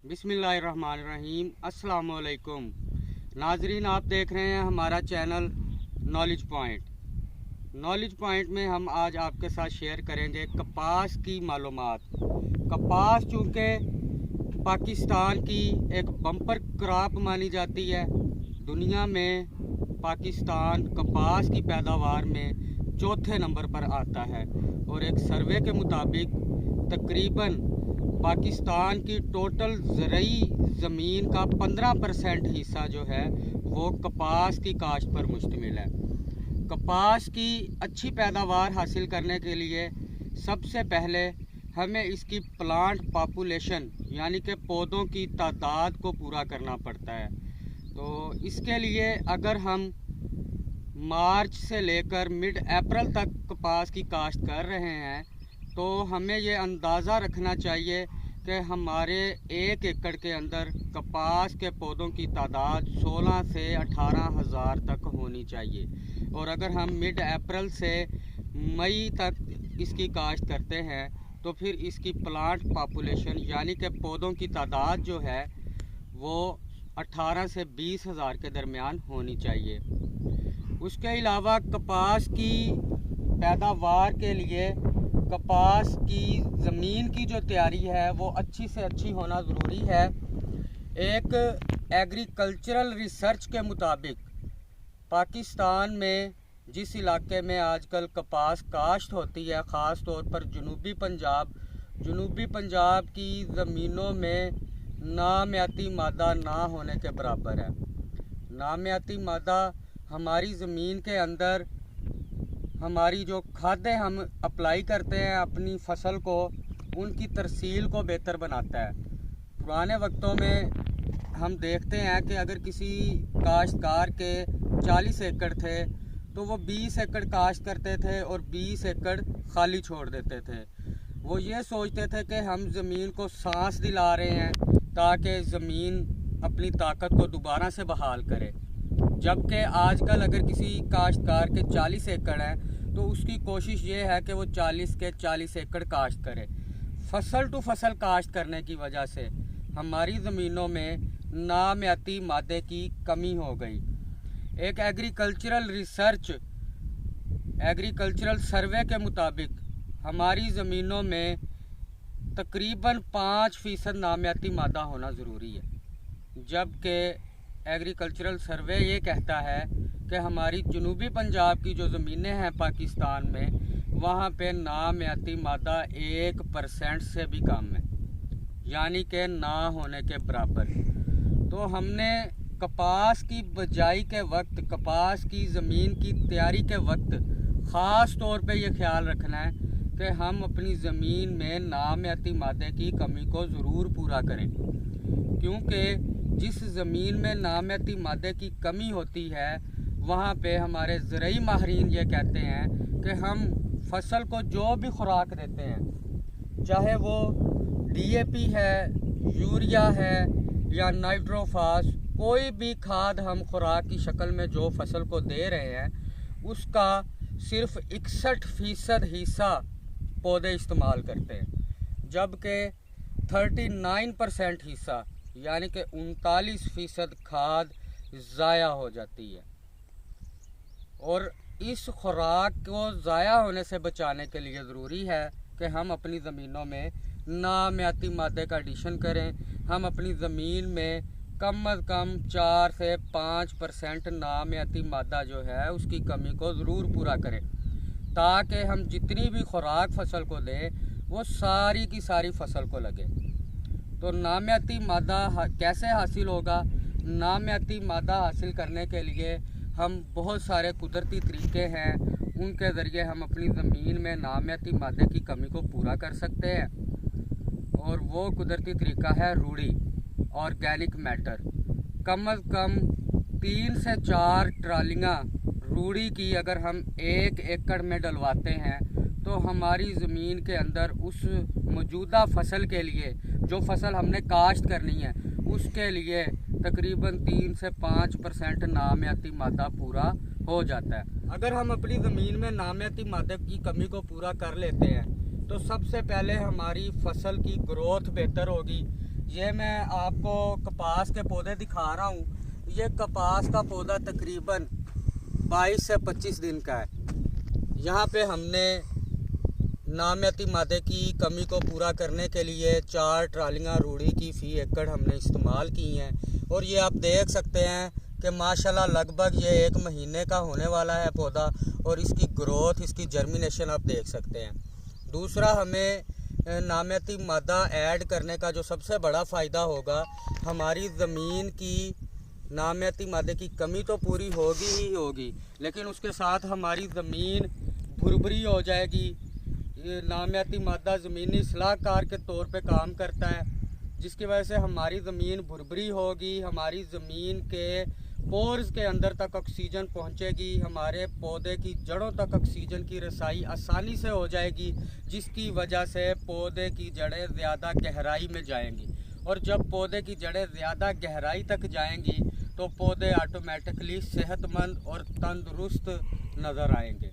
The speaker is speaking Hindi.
बिस्मिल्लाहिर्रहमानिर्रहीम। अस्सलामुअलैकुम नाजरीन, आप देख रहे हैं हमारा channel knowledge point. Knowledge point में हम आज आपके साथ शेयर करेंगे कपास की मालूमात। कपास चूँकि पाकिस्तान की एक बम्पर क्रॉप मानी जाती है, दुनिया में पाकिस्तान कपास की पैदावार में चौथे नंबर पर आता है और एक सर्वे के मुताबिक तकरीबन पाकिस्तान की टोटल ज़रई ज़मीन का 15% हिस्सा जो है वो कपास की काश्त पर मुश्तमिल है। कपास की अच्छी पैदावार हासिल करने के लिए सबसे पहले हमें इसकी प्लांट पॉपुलेशन यानी कि पौधों की तादाद को पूरा करना पड़ता है। तो इसके लिए अगर हम मार्च से लेकर मिड अप्रैल तक कपास की काश्त कर रहे हैं तो हमें ये अंदाज़ा रखना चाहिए कि हमारे 1 एकड़ के अंदर कपास के पौधों की तादाद 16 से 18 हज़ार तक होनी चाहिए। और अगर हम मिड अप्रैल से मई तक इसकी काश्त करते हैं तो फिर इसकी प्लांट पॉपुलेशन यानी कि पौधों की तादाद जो है वो 18 से 20 हज़ार के दरमियान होनी चाहिए। उसके अलावा कपास की पैदावार के लिए कपास की ज़मीन की जो तैयारी है वो अच्छी से अच्छी होना ज़रूरी है। एक एग्रीकल्चरल रिसर्च के मुताबिक पाकिस्तान में जिस इलाके में आजकल कपास काश्त होती है, ख़ास तौर पर जनूबी पंजाब की ज़मीनों में नामियाती मादा ना होने के बराबर है। नामियाती मादा हमारी ज़मीन के अंदर हमारी जो खादें हम अप्लाई करते हैं अपनी फसल को, उनकी तरसील को बेहतर बनाता है। पुराने वक्तों में हम देखते हैं कि अगर किसी काश्तकार के 40 एकड़ थे तो वो 20 एकड़ काश्त करते थे और 20 एकड़ खाली छोड़ देते थे। वो ये सोचते थे कि हम ज़मीन को सांस दिला रहे हैं ताकि ज़मीन अपनी ताकत को दोबारा से बहाल करे। जबकि आजकल अगर किसी काश्तकार के 40 एकड़ हैं तो उसकी कोशिश ये है कि वो 40 के 40 एकड़ काश्त करे। फसल टू फसल काश्त करने की वजह से हमारी ज़मीनों में नामियाती मादे की कमी हो गई। एक एग्रीकल्चरल सर्वे के मुताबिक हमारी ज़मीनों में तकरीबन 5% नामियाती मादा होना ज़रूरी है, जबकि एग्रीकल्चरल सर्वे ये कहता है कि हमारी जनूबी पंजाब की जो ज़मीनें हैं पाकिस्तान में, वहाँ पे नामियाती मादा 1% से भी कम है, यानी कि ना होने के बराबर। तो हमने कपास की बजाई के वक्त, कपास की ज़मीन की तैयारी के वक्त ख़ास तौर पे ये ख्याल रखना है कि हम अपनी ज़मीन में नामियाती मादे की कमी को ज़रूर पूरा करें, क्योंकि जिस ज़मीन में नामियाती मादे की कमी होती है वहाँ पे हमारे ज़रई माहिरीन ये कहते हैं कि हम फसल को जो भी खुराक देते हैं, चाहे वो DAP है, यूरिया है या नाइट्रोफास, कोई भी खाद हम खुराक की शक्ल में जो फसल को दे रहे हैं उसका सिर्फ 61% हिस्सा पौधे इस्तेमाल करते हैं, जबकि 39% हिस्सा यानी कि 39% खाद ज़ाया हो जाती है। और इस खुराक को ज़ाया होने से बचाने के लिए ज़रूरी है कि हम अपनी ज़मीनों में नामियाती मादे का एडिशन करें। हम अपनी ज़मीन में कम अज़ कम 4 से 5% नामियाती मादा जो है उसकी कमी को ज़रूर पूरा करें, ताकि हम जितनी भी खुराक फसल को दें वो सारी की सारी फसल को लगे। तो नामियाती मादा कैसे हासिल होगा? नामियाती मादा हासिल करने के लिए हम बहुत सारे कुदरती तरीके हैं, उनके ज़रिए हम अपनी ज़मीन में नामियाती मादे की कमी को पूरा कर सकते हैं। और वो कुदरती तरीका है रूढ़ी, ऑर्गेनिक मैटर। कम अज़ कम 3 से 4 ट्रालियाँ रूढ़ी की अगर हम 1 एकड़ में डलवाते हैं तो हमारी ज़मीन के अंदर उस मौजूदा फसल के लिए, जो फसल हमने काश्त करनी है, उसके लिए तकरीबन 3 से 5% नामियाती मादा पूरा हो जाता है। अगर हम अपनी ज़मीन में नामियाती मादे की कमी को पूरा कर लेते हैं तो सबसे पहले हमारी फसल की ग्रोथ बेहतर होगी, ये मैं आपको कपास के पौधे दिखा रहा हूँ। ये कपास का पौधा तकरीबन 22 से 25 दिन का है। यहाँ पे हमने नामियाती मादे की कमी को पूरा करने के लिए 4 ट्रालियाँ रूढ़ी की फ़ी एकड़ हमने इस्तेमाल की हैं। और ये आप देख सकते हैं कि माशाल्लाह लगभग ये 1 महीने का होने वाला है पौधा, और इसकी ग्रोथ, इसकी जर्मिनेशन आप देख सकते हैं। दूसरा, हमें नामियाती मादा ऐड करने का जो सबसे बड़ा फ़ायदा होगा, हमारी ज़मीन की नामियाती मादे की कमी तो पूरी होगी ही होगी, लेकिन उसके साथ हमारी ज़मीन भुरभुरी हो जाएगी। ये नामियाती मादा ज़मीनी सलाहकार के तौर पे काम करता है, जिसकी वजह से हमारी ज़मीन भुरभुरी होगी, हमारी ज़मीन के पोर्स के अंदर तक ऑक्सीजन पहुंचेगी, हमारे पौधे की जड़ों तक ऑक्सीजन की रसाई आसानी से हो जाएगी, जिसकी वजह से पौधे की जड़ें ज़्यादा गहराई में जाएंगी। और जब पौधे की जड़ें ज़्यादा गहराई तक जाएंगी तो पौधे ऑटोमेटिकली सेहतमंद और तंदुरुस्त नज़र आएंगे।